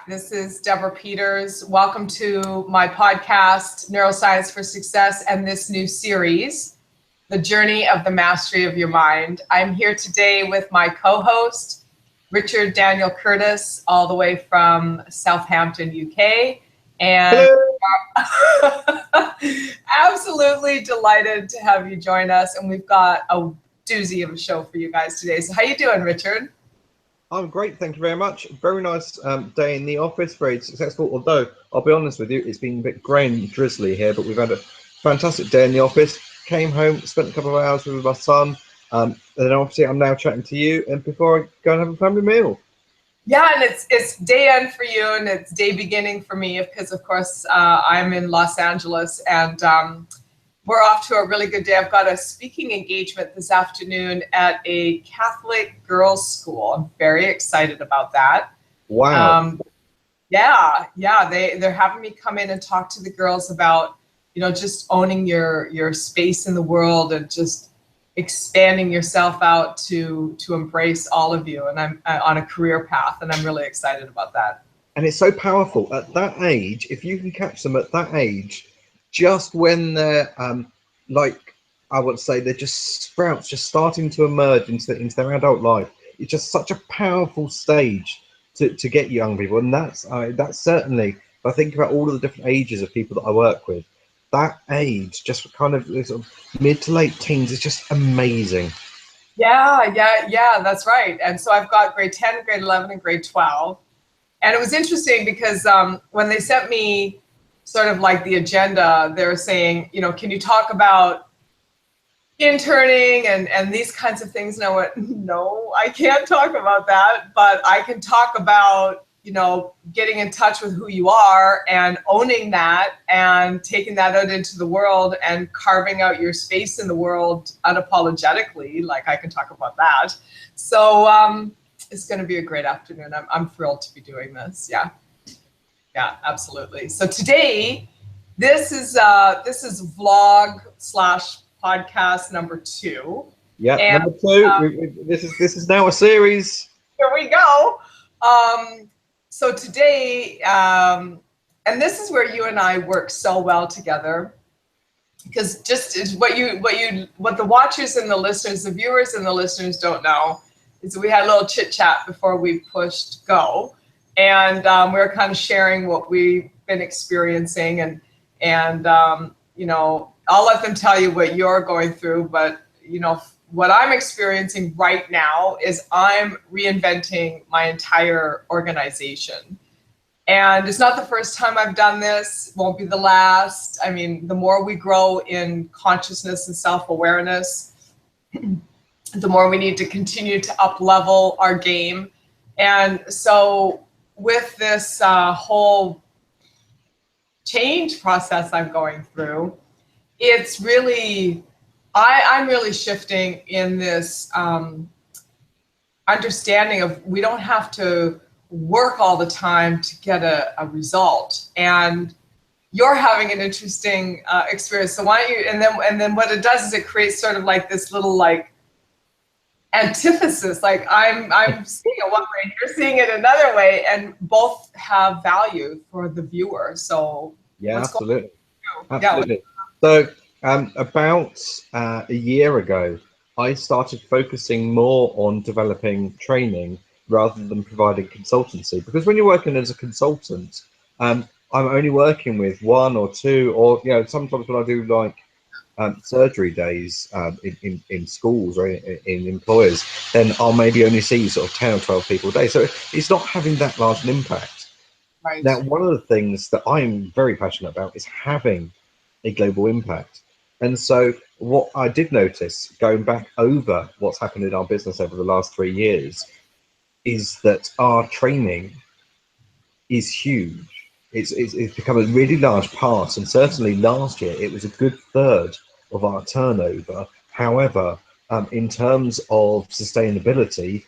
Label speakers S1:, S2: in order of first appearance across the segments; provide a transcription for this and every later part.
S1: This is Deborah Peters. Welcome to my podcast, Neuroscience for Success, and this new series, The Journey of the Mastery of Your Mind. I'm here today with my co-host, Richard Daniel Curtis, all the way from Southampton, UK. And absolutely delighted to have you join us. And we've got a doozy of a show for you guys today. So how you doing, Richard?
S2: I'm great, thank you very much. Very nice day in the office, very successful. Although, I'll be honest with you, it's been a bit grey and drizzly here, but we've had a fantastic day in the office. Came home, spent a couple of hours with my son, and then obviously I'm now chatting to you, and before I go and have a family meal.
S1: Yeah, and it's day end for you, and it's day beginning for me, because of course I'm in Los Angeles, and we're off to a really good day. I've got a speaking engagement this afternoon at a Catholic girls' school. I'm very excited about that.
S2: Wow.
S1: Yeah, they're having me come in and talk to the girls about, just owning your space in the world and just expanding yourself out to embrace all of you. And I'm on a career path, and I'm really excited about that.
S2: And it's so powerful at that age. If you can catch them at that age, just when they're like, I would say, they're just sprouts, just starting to emerge into their adult life. It's just such a powerful stage to get young people, and that's certainly. If I think about all of the different ages of people that I work with, that age, just kind of sort of mid to late teens, is just amazing.
S1: Yeah, that's right. And so I've got grade 10, grade 11, and grade 12. And it was interesting because when they sent me sort of like the agenda, they were saying, can you talk about interning and these kinds of things? And I went, no, I can't talk about that, but I can talk about, getting in touch with who you are and owning that and taking that out into the world and carving out your space in the world unapologetically. Like, I can talk about that. So it's going to be a great afternoon. I'm thrilled to be doing this. Yeah, absolutely. So today, this is vlog / podcast number 2.
S2: Yeah, and, number 2. This is now a series.
S1: Here we go. So today, and this is where you and I work so well together, because just is what the watchers and the listeners, the viewers and the listeners don't know, is that we had a little chit chat before we pushed go. And we were kind of sharing what we've been experiencing, and I'll let them tell you what you're going through. But what I'm experiencing right now is I'm reinventing my entire organization, and it's not the first time I've done this. Won't be the last. I mean, the more we grow in consciousness and self-awareness, the more we need to continue to up-level our game. And so with this whole change process I'm going through, it's really, I'm really shifting in this understanding of we don't have to work all the time to get a result. And you're having an interesting experience. So why don't you, and then what it does is it creates sort of like this little like antithesis, like I'm seeing it one way, you're seeing it another way, and both have value for the viewer. So
S2: yeah, absolutely.
S1: Yeah.
S2: So about a year ago, I started focusing more on developing training rather than providing consultancy, because when you're working as a consultant, I'm only working with 1 or 2, or sometimes when I do like surgery days in schools or in employers, then I'll maybe only see sort of 10 or 12 people a day. So it's not having that large an impact.
S1: Right.
S2: Now, one of the things that I'm very passionate about is having a global impact. And so what I did notice, going back over what's happened in our business over the last 3 years, is that our training is huge. It's become a really large part, and certainly last year it was a good third of our turnover. However, in terms of sustainability,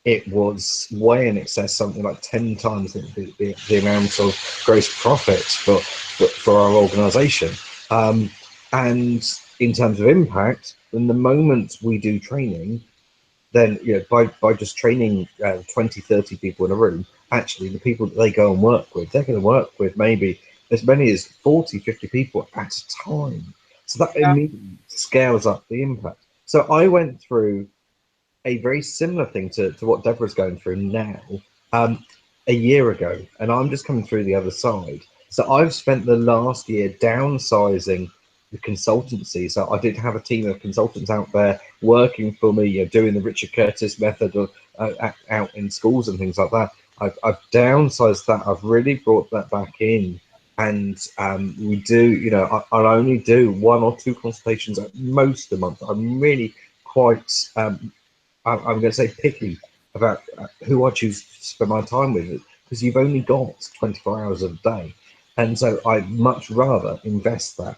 S2: it was way in excess, something like 10 times the amount of gross profit for our organization. And in terms of impact, then the moment we do training, then by just training 20, 30 people in a room, actually the people that they go and work with, they're going to work with maybe as many as 40, 50 people at a time. So that
S1: Yeah.
S2: immediately scales up the impact. So I went through a very similar thing to what Deborah's going through now, um, a year ago, and I'm just coming through the other side. So I've spent the last year downsizing the consultancy. So I did have a team of consultants out there working for me, doing the Richard Curtis method of, out in schools and things like that. I've downsized that. I've really brought that back in. And we do, I'll only do 1 or 2 consultations at most a month. I'm really quite I'm going to say picky about who I choose to spend my time with, because you've only got 24 hours a day. And so I'd much rather invest that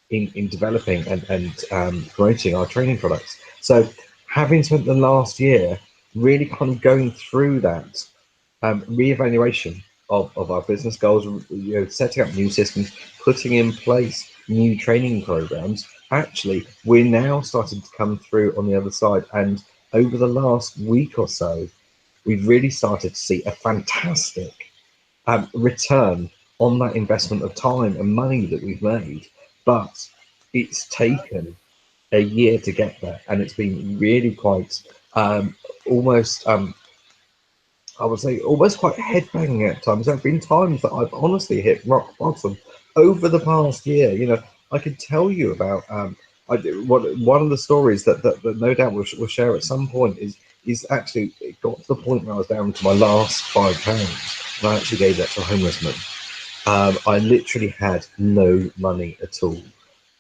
S2: in developing and promoting our training products. So having spent the last year really kind of going through that reevaluation of our business goals, setting up new systems, putting in place new training programs, actually, we're now starting to come through on the other side. And over the last week or so, we've really started to see a fantastic return on that investment of time and money that we've made. But it's taken a year to get there, and it's been really quite almost I would say almost quite headbanging at times. There have been times that I've honestly hit rock bottom over the past year. I could tell you about one of the stories that no doubt we'll share at some point is actually it got to the point where I was down to my last £5, and I actually gave that to a homeless man. I literally had no money at all,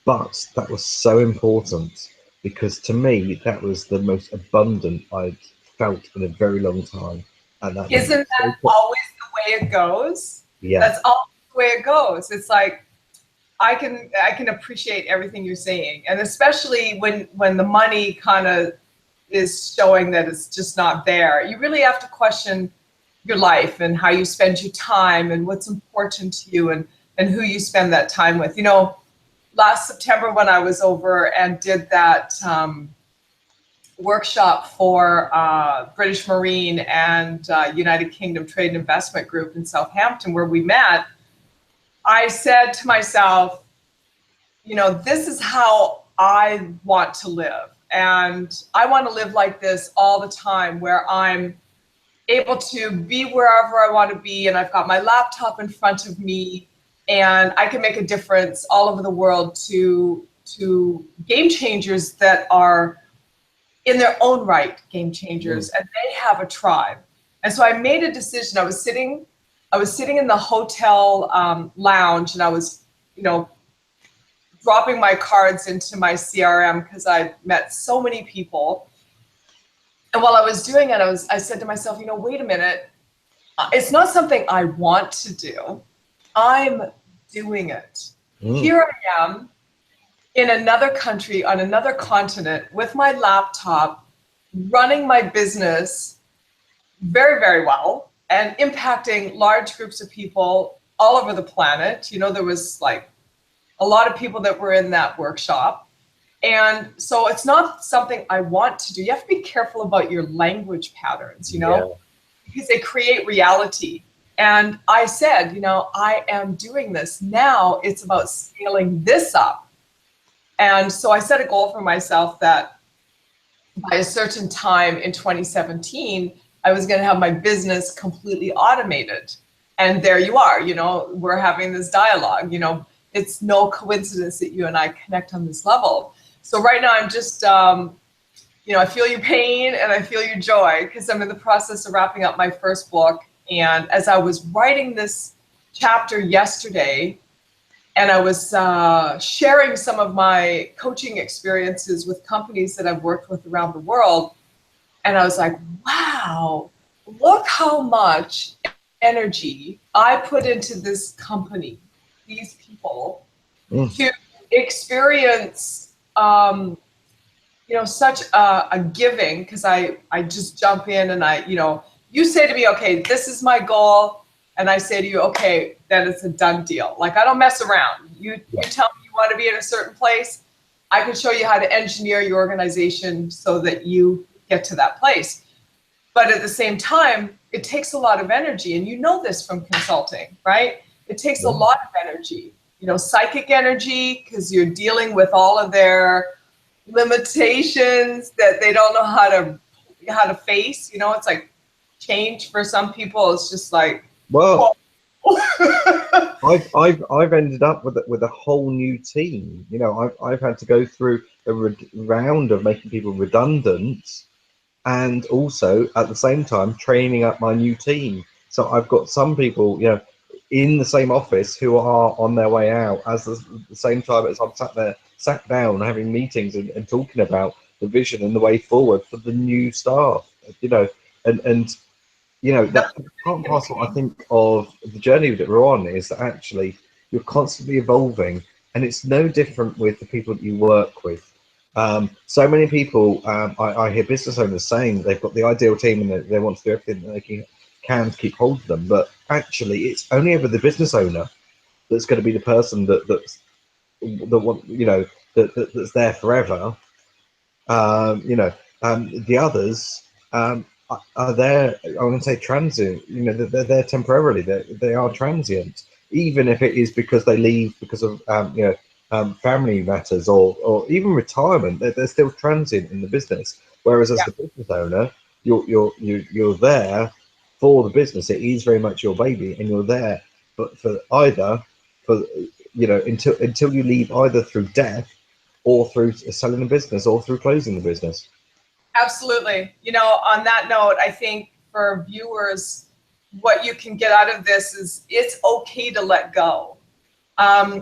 S2: but that was so important because to me that was the most abundant I'd felt in a very long time. And that made
S1: Isn't that always the way it goes?
S2: yeah,
S1: That's always the way it goes. It's like I can appreciate everything you're saying, and especially when the money kind of is showing that it's just not there. You really have to question your life and how you spend your time and what's important to you and who you spend that time with. Last September when I was over and did that workshop for British Marine and United Kingdom Trade and Investment Group in Southampton, where we met, I said to myself, this is how I want to live. And I want to live like this all the time, where I'm able to be wherever I want to be, and I've got my laptop in front of me, and I can make a difference all over the world to game changers that are in their own right game changers, and they have a tribe. And so I made a decision. I was sitting in the hotel lounge, and I was, dropping my cards into my CRM because I met so many people. And while I was doing it, I said to myself, wait a minute, it's not something I want to do. I'm doing it. Here I am in another country, on another continent, with my laptop, running my business very, very well and impacting large groups of people all over the planet. There was like a lot of people that were in that workshop. And so it's not something I want to do. You have to be careful about your language patterns, because they create reality. And I said, I am doing this. Now it's about scaling this up. And so I set a goal for myself that by a certain time in 2017, I was going to have my business completely automated. And there you are, we're having this dialogue, it's no coincidence that you and I connect on this level. So right now I'm just, I feel your pain and I feel your joy because I'm in the process of wrapping up my first book. And as I was writing this chapter yesterday, and I was sharing some of my coaching experiences with companies that I've worked with around the world, and I was like, wow, look how much energy I put into this company, these people, to experience such a giving, because I just jump in and you say to me, okay, this is my goal. And I say to you, okay, then it's a done deal. Like, I don't mess around. You tell me you want to be in a certain place. I can show you how to engineer your organization so that you get to that place. But at the same time, it takes a lot of energy. And you know this from consulting, right? It takes a lot of energy, you know, psychic energy, because you're dealing with all of their limitations that they don't know how to face. You know, it's like change for some people. It's just like,
S2: Well,
S1: whoa.
S2: I've ended up with a whole new team. You know, I've had to go through a round of making people redundant, and also at the same time training up my new team. So I've got some people, you know, in the same office who are on their way out as the same time as I'm sat down having meetings and talking about the vision and the way forward for the new staff. You know, and you know, that part and parcel, I think, of the journey that we're on is that actually you're constantly evolving, and it's no different with the people that you work with. So many people, I hear business owners saying that they've got the ideal team and they want to do everything that they can to keep hold of them, but actually it's only ever the business owner that's going to be the person that's the one, you know, that's there forever. You know, the others are there. I want to say transient. You know, they're there temporarily. They are transient, even if it is because they leave because of you know, family matters or even retirement. They're still transient in the business. Whereas as
S1: Yeah,
S2: the business owner, you're there for the business. It is very much your baby, and you're there, but for either for you know until you leave either through death or through selling the business or through closing the business.
S1: absolutely. You know, on that note, I think for viewers, what you can get out of this is it's okay to let go. I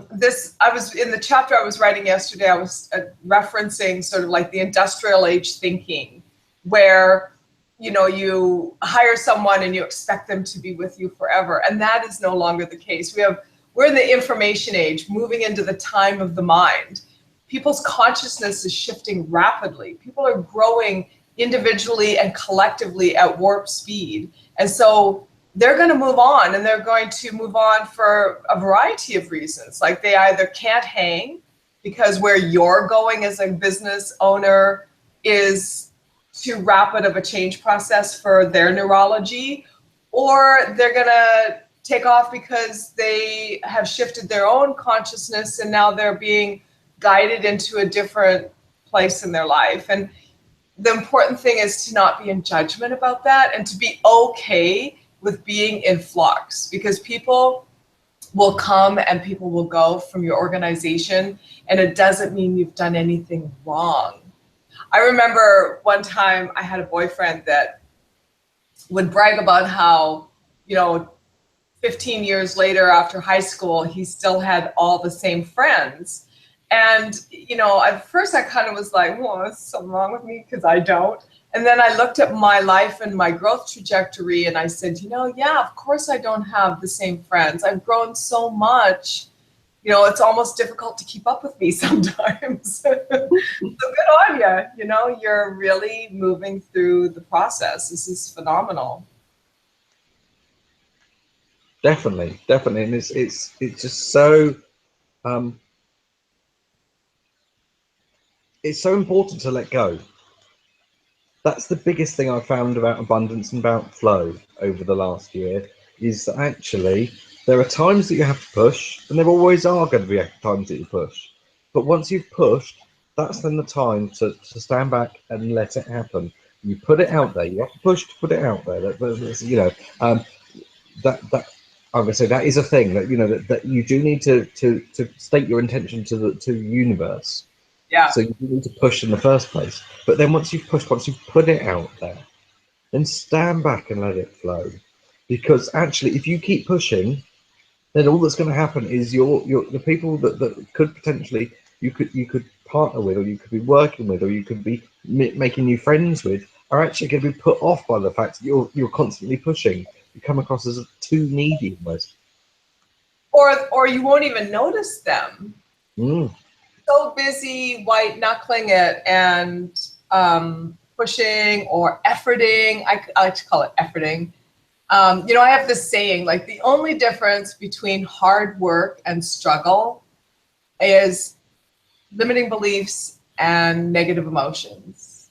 S1: was in the chapter I was writing yesterday, I was referencing sort of like the industrial age thinking, where, you know, you hire someone and you expect them to be with you forever. And that is no longer the case. We're in the information age, moving into the time of the mind. People's consciousness is shifting rapidly. People are growing individually and collectively at warp speed. And so they're going to move on, and they're going to move on for a variety of reasons. Like they either can't hang because where you're going as a business owner is too rapid of a change process for their neurology, or they're going to take off because they have shifted their own consciousness and now they're being guided into a different place in their life. And the important thing is to not be in judgment about that and to be okay with being in flux, because people will come and people will go from your organization, and it doesn't mean you've done anything wrong. I remember one time I had a boyfriend that would brag about how, you know, 15 years later after high school, he still had all the same friends. And, you know, at first I kind of was like, well, there's something wrong with me because I don't. And then I looked at my life and my growth trajectory and I said, you know, yeah, of course I don't have the same friends. I've grown so much, you know, it's almost difficult to keep up with me sometimes. So good on you. You know, you're really moving through the process. This is phenomenal.
S2: Definitely, definitely, and it's just so um, it's so important to let go. That's the biggest thing I've found about abundance and about flow over the last year is that actually there are times that you have to push, and there always are going to be times that you push. But once you've pushed, that's then the time to stand back and let it happen. You put it out there. You have to push to put it out there. You know, that I'm gonna say that is a thing that you know that you do need to state your intention to the universe.
S1: Yeah.
S2: So you need to push in the first place. But then once you've pushed, once you've put it out there, then stand back and let it flow. Because actually, if you keep pushing, then all that's going to happen is your the people that could potentially you could partner with, or you could be working with, or you could be making new friends with, are actually going to be put off by the fact that you're constantly pushing. You come across as too needy almost.
S1: Or you won't even notice them.
S2: Mm.
S1: So busy white knuckling it and pushing or efforting. I like to call it efforting. You know, I have this saying, like the only difference between hard work and struggle is limiting beliefs and negative emotions.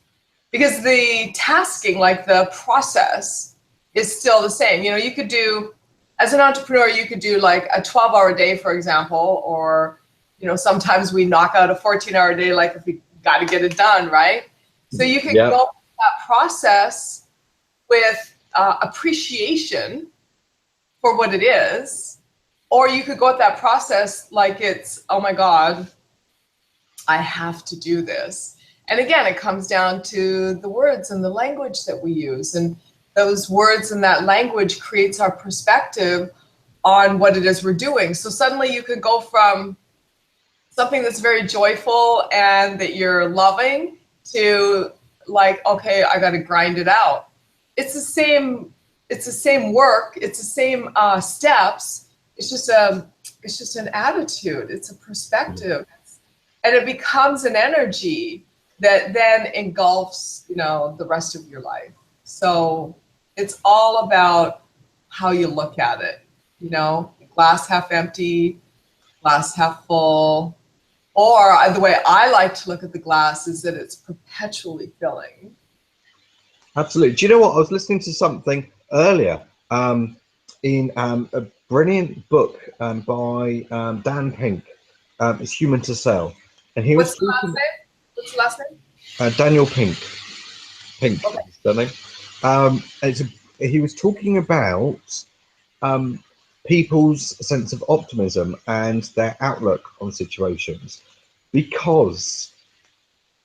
S1: because the tasking, like the process, is still the same. You know, you could do, as an entrepreneur, you could do like a 12-hour day, for example, or, you know, sometimes we knock out a 14-hour day, like if we got to get it done, right? So you could
S2: Yeah.
S1: go through that process with appreciation for what it is, or you could go at that process like it's, oh my God, I have to do this. And again, it comes down to the words and the language that we use. And those words and that language creates our perspective on what it is we're doing. So suddenly you could go from something that's very joyful and that you're loving to like, okay, I got to grind it out. It's the same work. It's the same steps. It's just an attitude. It's a perspective. And it becomes an energy that then engulfs, you know, the rest of your life. So it's all about how you look at it, you know, glass half empty, glass half full. Or the way I like to look at the glass is that it's perpetually filling.
S2: Absolutely. Do you know what? I was listening to something earlier in a brilliant book by Dan Pink. It's Human to Sell. And he was
S1: What's the last
S2: talking,
S1: name? What's the last name?
S2: Daniel Pink. Pink,
S1: Okay.
S2: is the name. He was talking about people's sense of optimism and their outlook on situations, because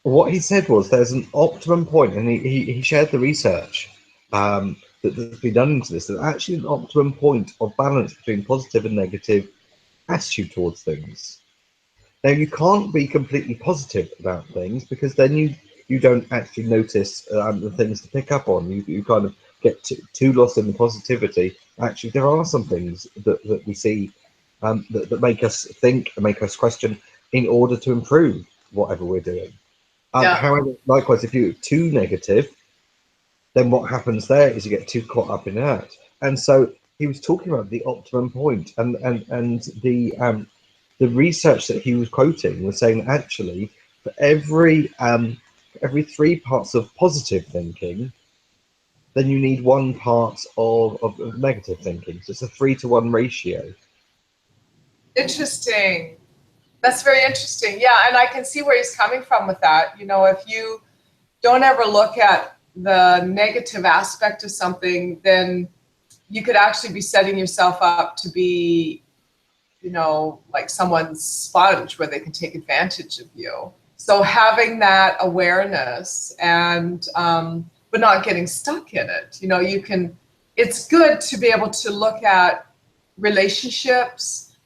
S2: what he said was there's an optimum point, and he shared the research that's been done into this. There's actually an optimum point of balance between positive and negative attitude towards things. Now, you can't be completely positive about things, because then you don't actually notice the things to pick up on. You kind of get too lost in the positivity. Actually, there are some things that we see that make us think and make us question in order to improve whatever we're doing.
S1: Yeah.
S2: However, likewise, if you're too negative, then what happens there is you get too caught up in that. And so he was talking about the optimum point, and the research that he was quoting was saying actually for every 3 parts of positive thinking, then you need 1 part of negative thinking. So it's a 3-to-1 ratio.
S1: Interesting. That's very interesting. Yeah, and I can see where he's coming from with that. You know, if you don't ever look at the negative aspect of something, then you could actually be setting yourself up to be, you know, like someone's sponge where they can take advantage of you. So having that awareness and but not getting stuck in it. You know, you can, it's good to be able to look at relationships,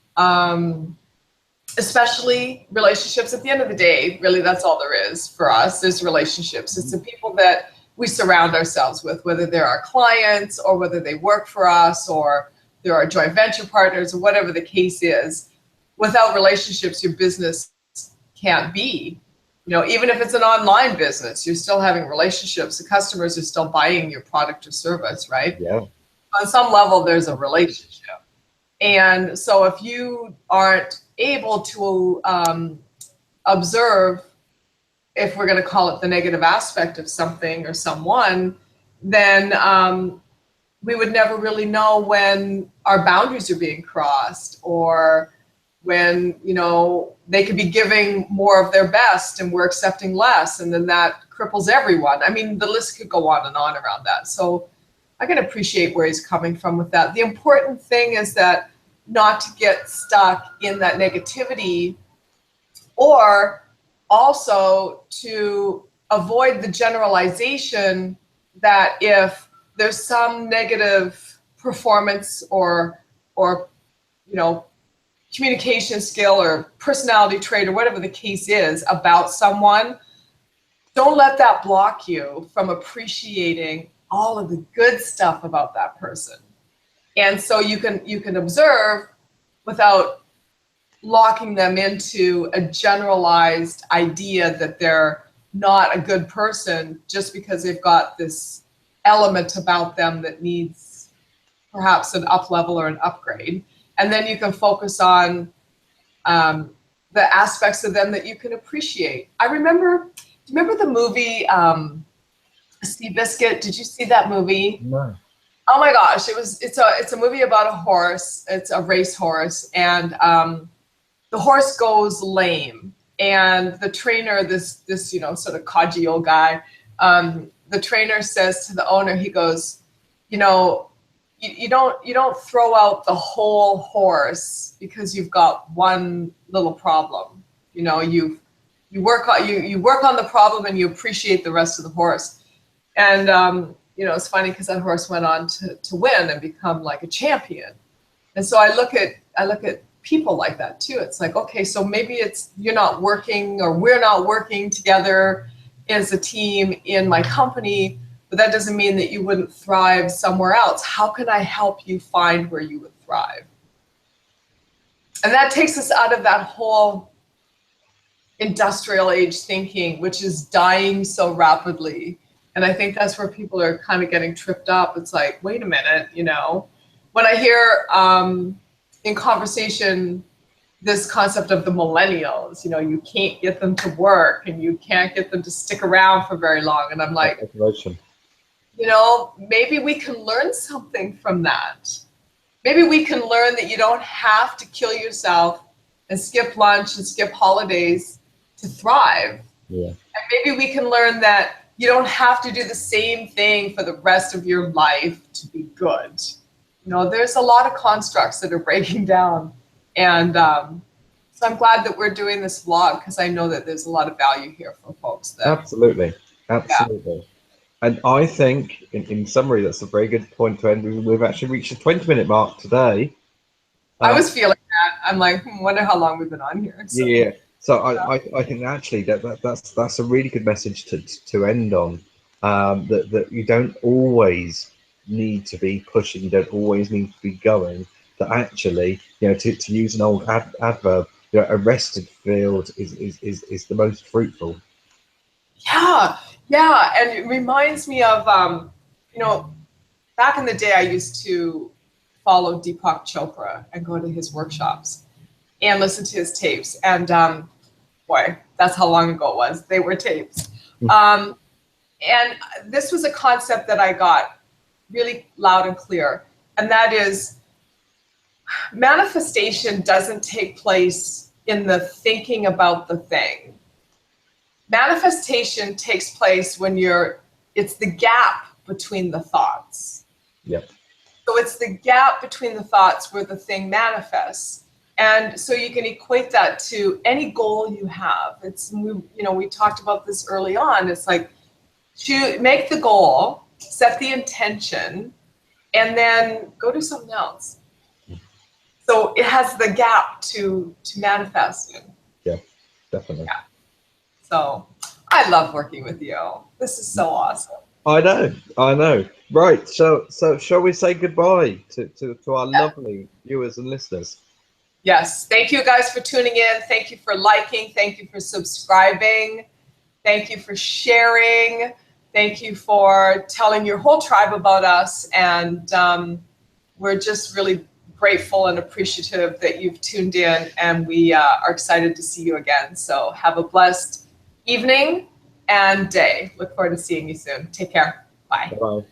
S1: especially relationships. At the end of the day, really that's all there is for us, is relationships. It's the people that we surround ourselves with, whether they're our clients or whether they work for us or they're our joint venture partners or whatever the case is. Without relationships, your business can't be. You know, even if it's an online business, you're still having relationships. The customers are still buying your product or service, right?
S2: Yeah.
S1: On some level, there's a relationship. And so if you aren't able to observe, if we're going to call it the negative aspect of something or someone, then we would never really know when our boundaries are being crossed, or when, you know, they could be giving more of their best and we're accepting less, and then that cripples everyone. I mean, the list could go on and on around that. So I can appreciate where he's coming from with that. The important thing is that not to get stuck in that negativity, or also to avoid the generalization that if there's some negative performance or you know, communication skill or personality trait or whatever the case is about someone, don't let that block you from appreciating all of the good stuff about that person. And so you can observe without locking them into a generalized idea that they're not a good person just because they've got this element about them that needs perhaps an up level or an upgrade. And then you can focus on the aspects of them that you can appreciate. I remember, do you remember the movie Seabiscuit. Did you see that movie?
S2: No.
S1: Oh my gosh, it's a movie about a horse. It's a race horse, and the horse goes lame, and the trainer, this sort of codgy old guy, the trainer says to the owner, he goes, you know, you don't throw out the whole horse because you've got one little problem. You know, you work on the problem and you appreciate the rest of the horse. And it's funny because that horse went on to win and become like a champion. And so I look at people like that too. It's like, okay, so maybe it's you're not working or we're not working together as a team in my company, but that doesn't mean that you wouldn't thrive somewhere else. How can I help you find where you would thrive? And that takes us out of that whole industrial age thinking, which is dying so rapidly. And I think that's where people are kind of getting tripped up. It's like, wait a minute, when I hear in conversation this concept of the millennials, you can't get them to work and you can't get them to stick around for very long. And I'm like, maybe we can learn something from that. Maybe we can learn that you don't have to kill yourself and skip lunch and skip holidays to thrive.
S2: Yeah.
S1: And maybe we can learn that you don't have to do the same thing for the rest of your life to be good. There's a lot of constructs that are breaking down. And so I'm glad that we're doing this vlog because I know that there's a lot of value here for folks.
S2: Absolutely.
S1: Yeah.
S2: And I think, in summary, that's a very good point to end. We've actually reached the 20-minute mark today.
S1: I was feeling that. I'm like, wonder how long we've been on here. So.
S2: Yeah. So I think actually that's a really good message to end on. That you don't always need to be pushing. You don't always need to be going. That actually, to use an old adverb, a rested field is the most fruitful.
S1: Yeah, and it reminds me of back in the day I used to follow Deepak Chopra and go to his workshops and listen to his tapes. And boy, that's how long ago it was. They were tapes. And this was a concept that I got really loud and clear. And that is manifestation doesn't take place in the thinking about the thing. Manifestation takes place when it's the gap between the thoughts.
S2: Yep.
S1: So it's the gap between the thoughts where the thing manifests. And so you can equate that to any goal you have. We talked about this early on. It's like to make the goal, set the intention, and then go do something else. So it has the gap to manifest in.
S2: Yeah, definitely.
S1: Yeah. So I love working with you. This is so awesome.
S2: I know. Right. So shall we say goodbye to our lovely viewers and listeners?
S1: Yes. Thank you guys for tuning in. Thank you for liking. Thank you for subscribing. Thank you for sharing. Thank you for telling your whole tribe about us. And we're just really grateful and appreciative that you've tuned in, and we are excited to see you again. So have a blessed evening and day. Look forward to seeing you soon. Take care. Bye.
S2: Bye.